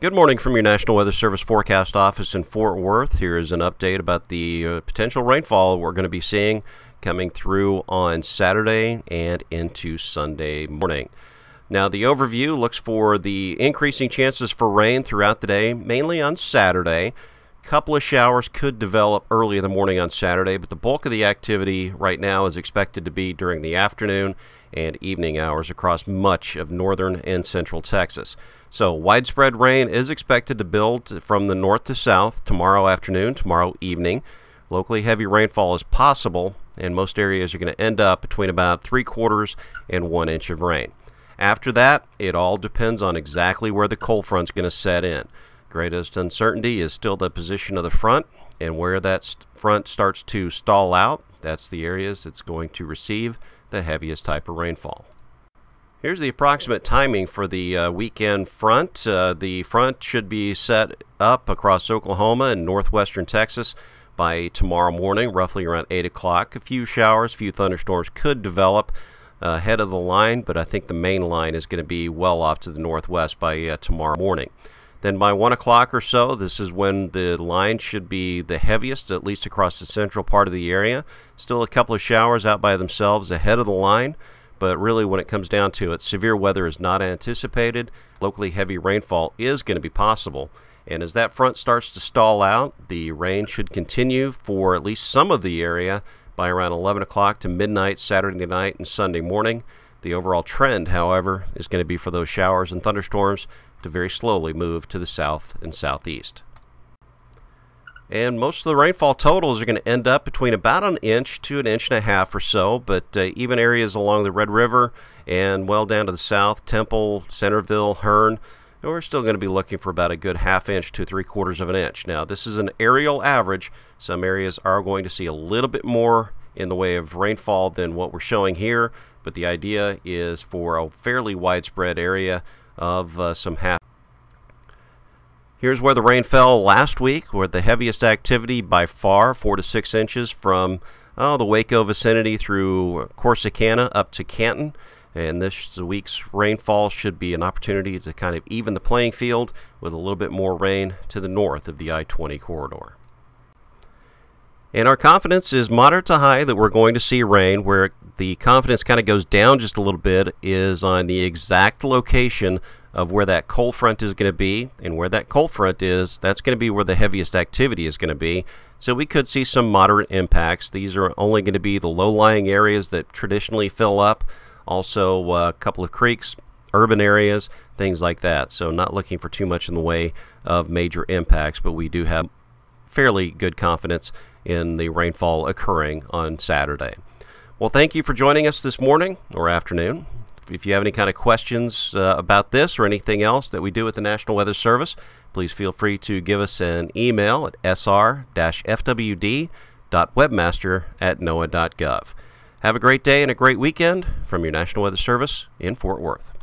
Good morning from your National Weather Service forecast office in Fort Worth. Here is an update about the potential rainfall we're going to be seeing coming through on Saturday and into Sunday morning. Now, the overview looks for the increasing chances for rain throughout the day, mainly on Saturday. A couple of showers could develop early in the morning on Saturday, but the bulk of the activity right now is expected to be during the afternoon and evening hours across much of northern and central Texas. So widespread rain is expected to build from the north to south tomorrow afternoon, tomorrow evening. Locally heavy rainfall is possible, and most areas are going to end up between about 3/4 and 1 inch of rain. After that, it all depends on exactly where the cold front's going to set in. Greatest uncertainty is still the position of the front, and where that front starts to stall out, that's the areas it's going to receive the heaviest type of rainfall. Here's the approximate timing for the weekend front. The front should be set up across Oklahoma and northwestern Texas by tomorrow morning, roughly around 8 o'clock. A few showers, a few thunderstorms could develop ahead of the line, but I think the main line is going to be well off to the northwest by tomorrow morning. Then by 1 o'clock or so, this is when the line should be the heaviest, at least across the central part of the area. Still a couple of showers out by themselves ahead of the line, but really when it comes down to it, severe weather is not anticipated. Locally heavy rainfall is going to be possible. And as that front starts to stall out, the rain should continue for at least some of the area by around 11 o'clock to midnight Saturday night and Sunday morning. The overall trend, however, is going to be for those showers and thunderstorms to very slowly move to the south and southeast. And most of the rainfall totals are going to end up between about 1 inch to 1.5 inches or so, but even areas along the Red River and well down to the south, Temple, Centerville, Hearn, we're still going to be looking for about a good 1/2 inch to 3/4 of an inch. Now, this is an aerial average. Some areas are going to see a little bit more in the way of rainfall than what we're showing here, but the idea is for a fairly widespread area of some half. Here's where the rain fell last week, where the heaviest activity by far, 4 to 6 inches from the Waco vicinity through Corsicana up to Canton. And this week's rainfall should be an opportunity to kind of even the playing field with a little bit more rain to the north of the I-20 corridor. And our confidence is moderate to high that we're going to see rain. Where the confidence kind of goes down just a little bit is on the exact location of where that cold front is going to be. And where that cold front is, that's going to be where the heaviest activity is going to be. So we could see some moderate impacts. These are only going to be the low-lying areas that traditionally fill up. Also a couple of creeks, urban areas, things like that. So not looking for too much in the way of major impacts, but we do have fairly good confidence in the rainfall occurring on Saturday. Well, thank you for joining us this morning or afternoon. If you have any kind of questions about this or anything else that we do at the National Weather Service, please feel free to give us an email at sr-fwd.webmaster@noaa.gov. Have a great day and a great weekend from your National Weather Service in Fort Worth.